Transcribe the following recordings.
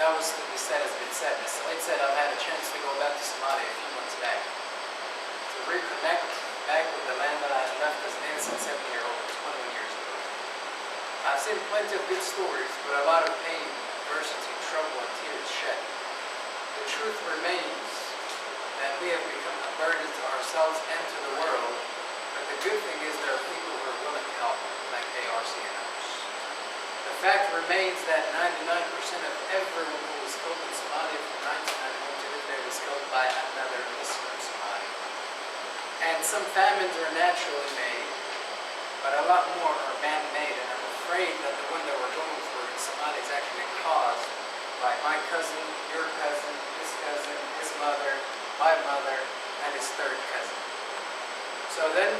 that was to be said has been said. As Said said, I've had a chance to go back to Somalia a few months back to reconnect back with the land that I had left as an innocent 7-year-old 21 years ago. I've seen plenty of good stories, but a lot of pain, adversity, trouble, and tears shed. The truth remains that we have become a burden to ourselves and to the world, but the good thing is there are people who are willing to help, like ARC and others. The fact remains that 99% of everyone who was killed in Somalia from 1991 to this day was killed by another Muslim Somali. And some famines are naturally made, but a lot more are man-made, and I'm afraid that the one that we're going through in Somalia is actually caused by my cousin, your cousin, his mother, my mother, and his third cousin. So then,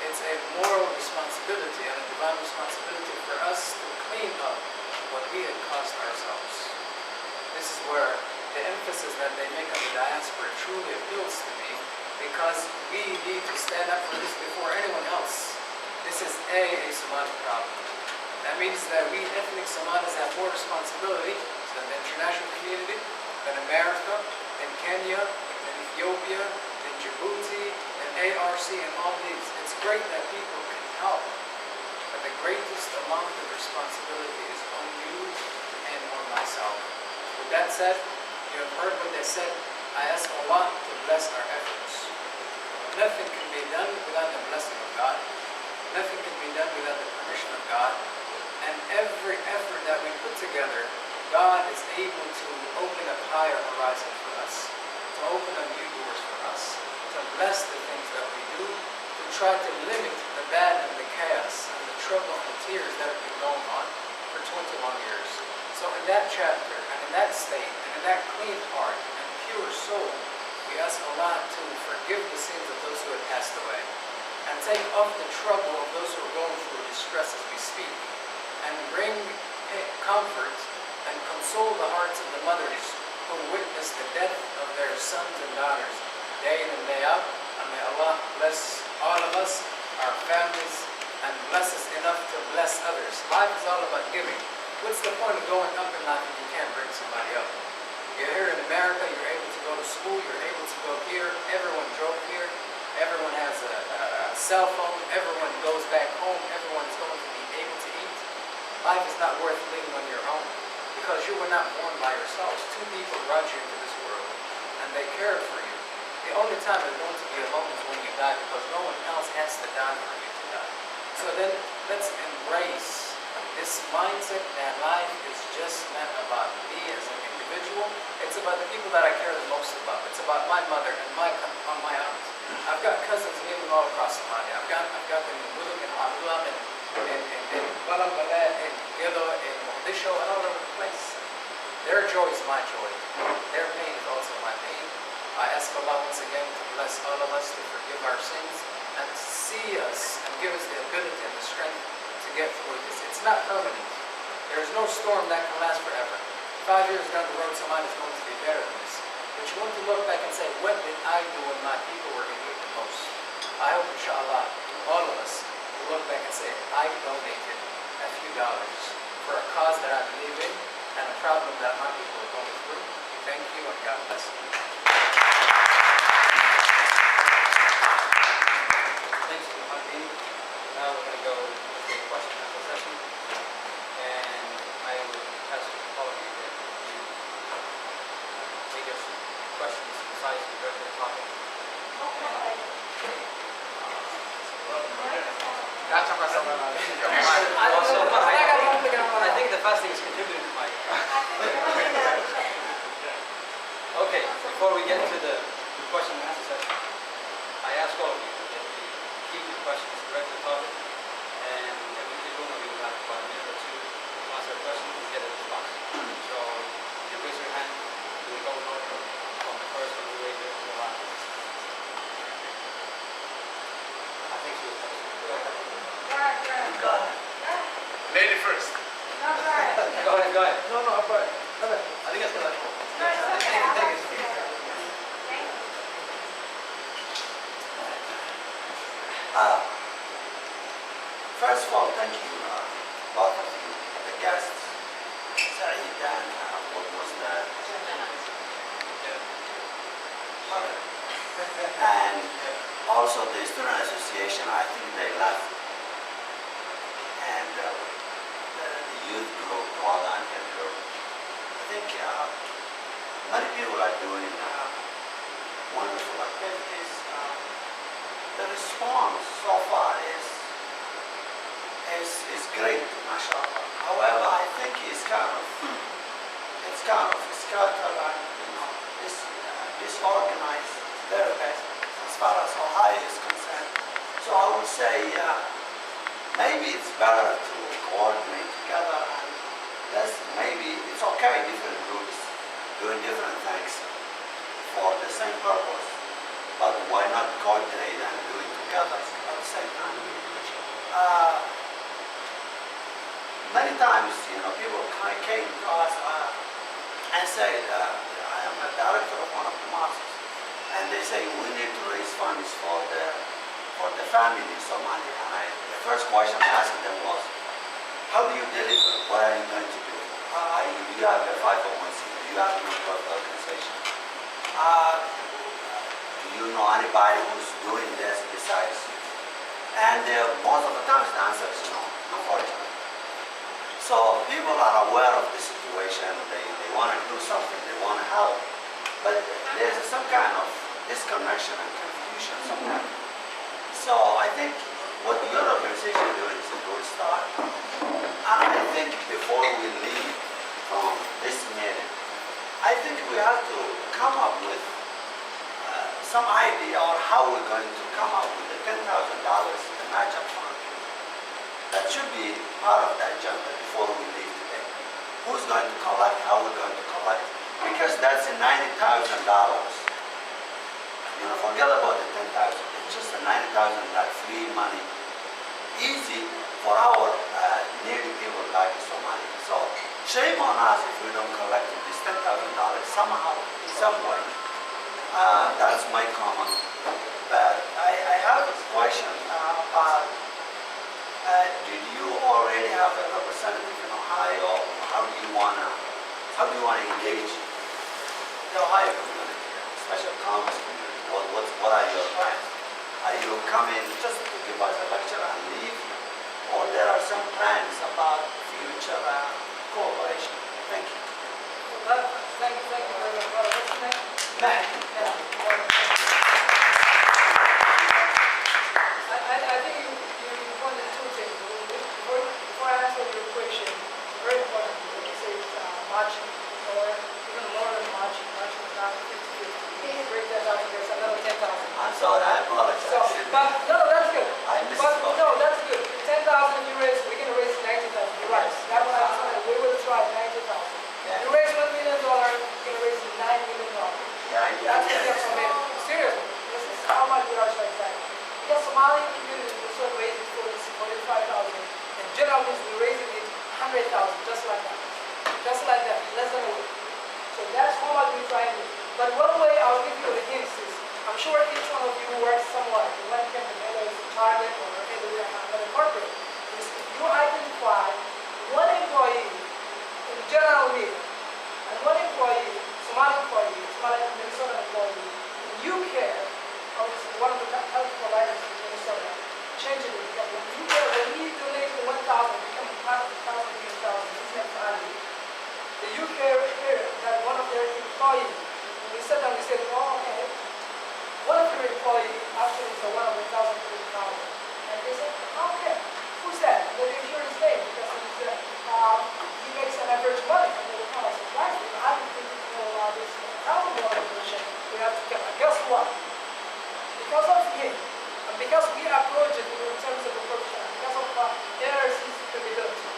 it's a moral responsibility and a divine responsibility for us to clean up what we had caused ourselves. This is where the emphasis that they make on the diaspora truly appeals to me, because we need to stand up for this before anyone else. This is a Somali problem. That means that we ethnic Somalis have more responsibility than the international community, than America, than Kenya, than Ethiopia, than Djibouti, than ARC, and all these. It's great that people can help, but the greatest amount of responsibility is on you and on myself. With that said, you have heard what they said. I ask Allah to bless our efforts. Nothing can be done without the blessing of God. Nothing can be done without the permission of God. And every effort that we put together, God is able to open up higher horizon for us, to open up new doors for us, to bless the things that we do, to try to limit the bad and the chaos and the trouble and the tears that have been going on for 21 years. So in that chapter, and in that state, and in that clean heart and pure soul, we ask Allah to forgive the sins of those who have passed away, and take off the trouble of those who are going through distress as we speak, and bring comfort and console the hearts of the mothers who witness the death of their sons and daughters day in and day out. And may Allah bless all of us, our families, and bless us enough to bless others. Life is all about giving. What's the point of going up in life if you can't bring somebody up? You're here in America, you're able to go to school, you're able to go here, everyone drove here, everyone has a cell phone, everyone goes back home, everyone's going to be able to eat. Life is not worth living on your own, because you were not born by yourselves. 2 people brought you into this world, and they cared for you. The only time you're going to be alone is when you die, because no one else has to die for you to die. So then, let's embrace this mindset that life is just not about me as an individual. It's about the people that I care the most about. It's about my mother and my aunt. I've got cousins living all across Somalia. I've got them in Muluk and Abdullah and Balambala and Gilo and Mogadishu and all over the place. Their joy is my joy. Their pain is also my pain. I ask Allah once again to bless all of us, to forgive our sins, and see us and give us the ability and the strength to get through this. It's not permanent. There is no storm that can last forever. 5 years down the road, somebody is going to be better than this. But you want to look back and say, what did I do when my people were in need the most? I hope, inshallah, all of us will look back and say, I donated a few dollars for a cause that I believe in and a problem that my people are going through. Thank you, and God bless you. Thanks to Muhammad. Now we're going to go with the question and answer session. And I would ask all of you that you make your questions concise and direct to the topic. I think the fasting is contributing to my... Okay, before we get to the question and answer session, I ask all of you that you keep your questions direct to the topic, and every one of you will have about a minute or two to answer a question and get a response. So, you raise your hand, you will go in order from the first one you raise it to the last. I think she was first. Lady first. Go ahead. No, I'm fine. I think that's the last one. First of all, thank you, both of you, the guests, Saeed and what was the Also, the student association, I think they left, and the youth group, Wada and Hill group. I think many people are doing wonderful activities. The response so far is great, mashallah. However, I think it's kind of scattered and disorganized very best as far as Ohio is concerned. So I would say maybe it's better to coordinate together and maybe it's okay, different groups doing different things for the same purpose, but why not coordinate and do it together at the same time? Many times, people came to us and said, I am a director of one of the mosques, and they say we need to raise funds for the family in Somalia. And the first question I asked them was, how do you deliver? What are you going to do? Do you have a 501c? Do you have a non-profit organization? Do you know anybody who's doing this besides you? And most of the times the answer is no, unfortunately. So people are aware of the situation, they want to do something, they want to help, but there's some kind of disconnection and confusion somewhere. So I think what your organization is doing is a good start. And I think before we leave from this meeting, I think we have to come up with some idea on how we're going to come up with the $10,000 in the match-up fund. That should be part of the agenda before we leave today. Who's going to collect, how we're going to collect, because that's $90,000. Forget about the 10,000. It's just the 90,000, that free money, easy for our needy people back in Somalia. So shame on us if we don't collect this $10,000 somehow, in some way. That's my comment. But I have a question about, did you already have a representative in Ohio? How do you wanna engage the Ohio community, especially Congress community? What are your plans? Are you coming just to give us a lecture and leave, or there are some plans about future cooperation? Thank you. Thank you very much. What's your name? Matt. I think you pointed two things. Before I answer your question, it's very important when you say it's marching, or even more than marching is not 50-50. You break that down, there's another 10,000. I'm sorry, I apologize. So, but no, that's good. I misspoke. No, that's good. 10,000 you raise, we're going to raise 90,000. You're right. That was outside. We will try 90,000. Yeah. You raise $1 million, you're going to raise $9 million. Yeah, I That's what get you're committed. Seriously, this is how much we are trying to say. The Somali community also raised it for 45,000, and generally we're raising it 100,000, just like that. Just like that, less than a week. So that's how much we're trying to do. But one way I'll give you the hints is, I'm sure each one of you works somewhere, in one company, whether it's a Target or another corporate, is if you identify one employee in general meeting, and one employee, Somali Minnesota employee, and you care, obviously one of the health providers in Minnesota, change it because when you care, when we donate the 1,000, become part of the 1,000, this next value, the you care that one of their employees, when we sat down, we said, oh, okay, one of your employees actually is the one of the 1,000 people. And they said, okay, who's that? They didn't hear his name because he makes an average money. And they were kind of surprised. I didn't think this $1,000 position we have to get. And guess what? Because of him, and because we approach it in terms of the profession, because of ARC's credibility,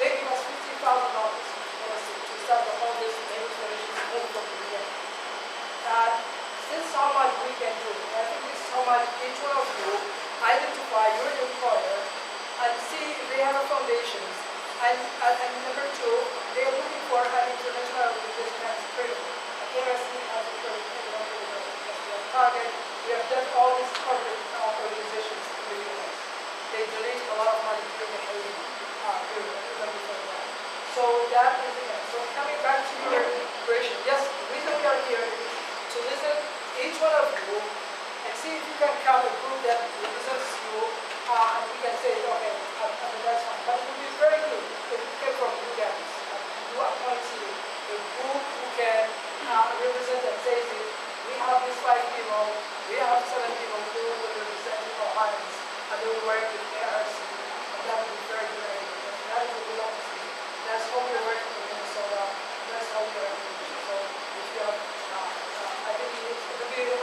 they give us $50,000 to start the whole this negotiation from the beginning. This is how much we can do. I think this is how much each one of you identify your employer and see if they have a foundations. And number two, they are looking for an international organization that is credible. ARC has a credible because we have Target, we have done all these corporate organizations in the US. They donate a lot of money during the Haiti period, even before that. So that is the end. So coming back to your question, yes, the reason we are here is to listen each one of you and see if you can can count a group that represents you, and we can say, okay, I mean, that's fine. But it would be very good if it came from you guys. You appoint a group who can represent and say, we have these 5 people, we have 7 people who will represent our Ohioans, and they will work with ARC, and that would be very, very good. That is what we want to see. That's how we are working in Minnesota. That's how we are working. So if you have, I think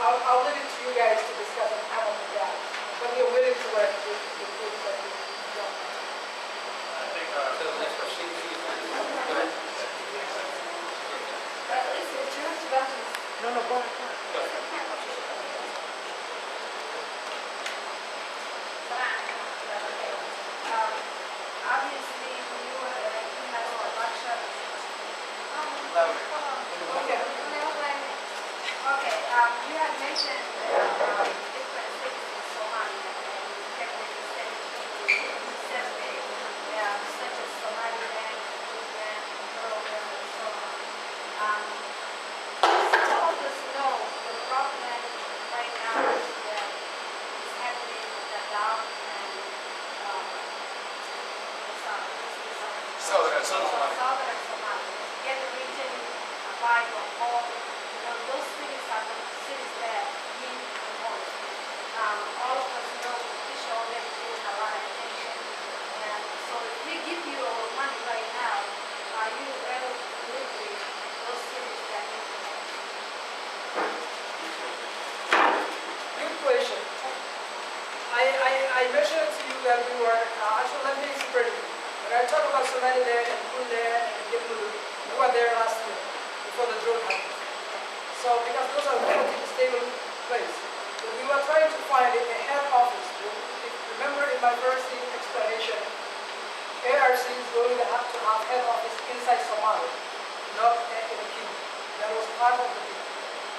I'll leave it to you guys to discuss and comment on that. But we are willing to work with the group that we don't. I think So the next question, please. Go ahead. No, go ahead. Go ahead. Obviously, you have a lecture. Okay. Okay, you had mentioned different cities in Somalia, and you kept saying Serbia, such as Somaliland, Puntland, Puntland, and so on. Just to help us know the problem right now that is happening with the Dadaab and Southern Somalia. Southern Somalia. Get the region by the whole, those cities are the cities that need the most. All of us know the fish already getting a lot of attention. And so if we give you our money right now, are you able to deliver those cities that need the most? Good question. I mentioned to you that we were, actually let me separate it. When I talk about Somaliland and Puntland and Gemulu, we were there last year before the drought happened. So because those are relatively stable places. But we were trying to find a head office. If you remember in my first explanation, ARC is going to have head office inside Somalia, not in the kingdom. That was part of the deal.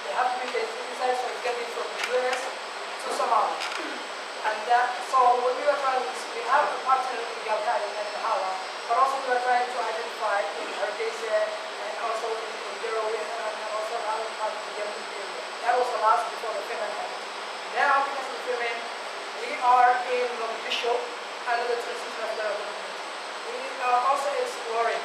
They have to be based inside, so it's getting from the US to Somalia. And so what we were trying to we have a partner in Galkari and Hawa, but also we were trying to identify in Hargeisa and also in Garowe and also another part of the Yemen area. That was the last before the famine happened. Now, because of the famine, we are in Mogadishu under the transition of the government. We are also exploring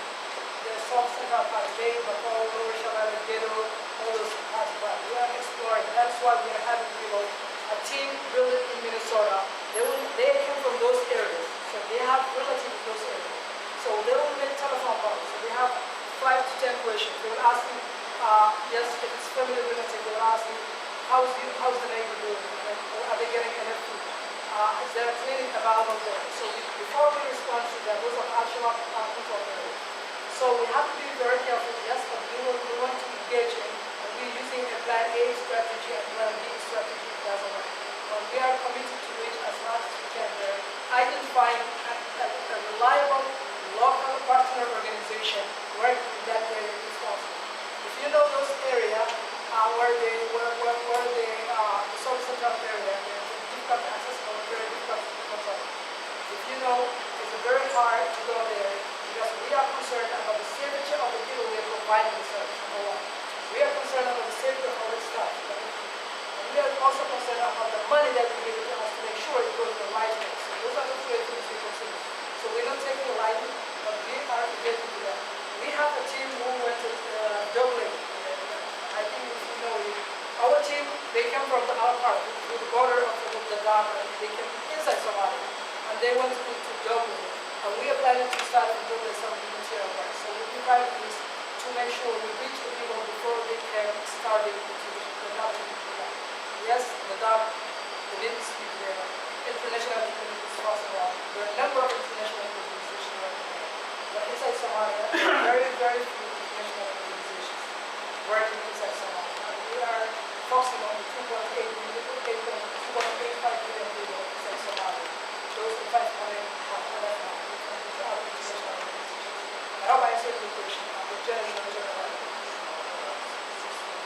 the South Central part of Bay, Bako, Lower Shabelle, Gedo, all those parts of that. We are exploring. That's why we are having people, a team built in Minnesota. They came from those areas, so they have relatives in those areas. So they will make telephone calls. So we have 5 to 10 questions. They will ask you, yes, if it's family related, they will ask you, how's the neighbor doing? Are they getting enough food? Is there a clinic available there? So before we respond to that, those are actual control areas. So we have to be very careful. Yes, but we want to engage in, and we're using a plan A strategy and plan B strategy. It doesn't work. But we are committed to reach as much as we can there, identifying a reliable local partner organization working in that area is possible. If you know those areas where the South Central area, they're difficult to access or very difficult to control. If you know, it's very hard to go there because we are concerned about the safety of the people we are providing the service, number one. We are concerned about the safety of our staff. And we are also concerned about the money that we give to us to make sure it goes to the right place. So those are the 2 things we consider. So we're not taking it lightly, but we are getting to that. We have a team who went to Dublin. I think if you know it. Our team, they come from the other part, to the border of the Dadaab, and they came inside Somalia. And they went to Dublin. And we are planning to start in Dublin some material work. So what we try to do is to make sure we reach the people before they can start into the Dublin. Yes, the Dadaab, the needs to be there. International community is possible. There are a number of international organizations working there. But inside Somalia, very, very few international organizations working inside Somalia. And we are focusing on the 2.85 million people inside Somalia. Those 5 million have left now. I hope I answered your question. The general manager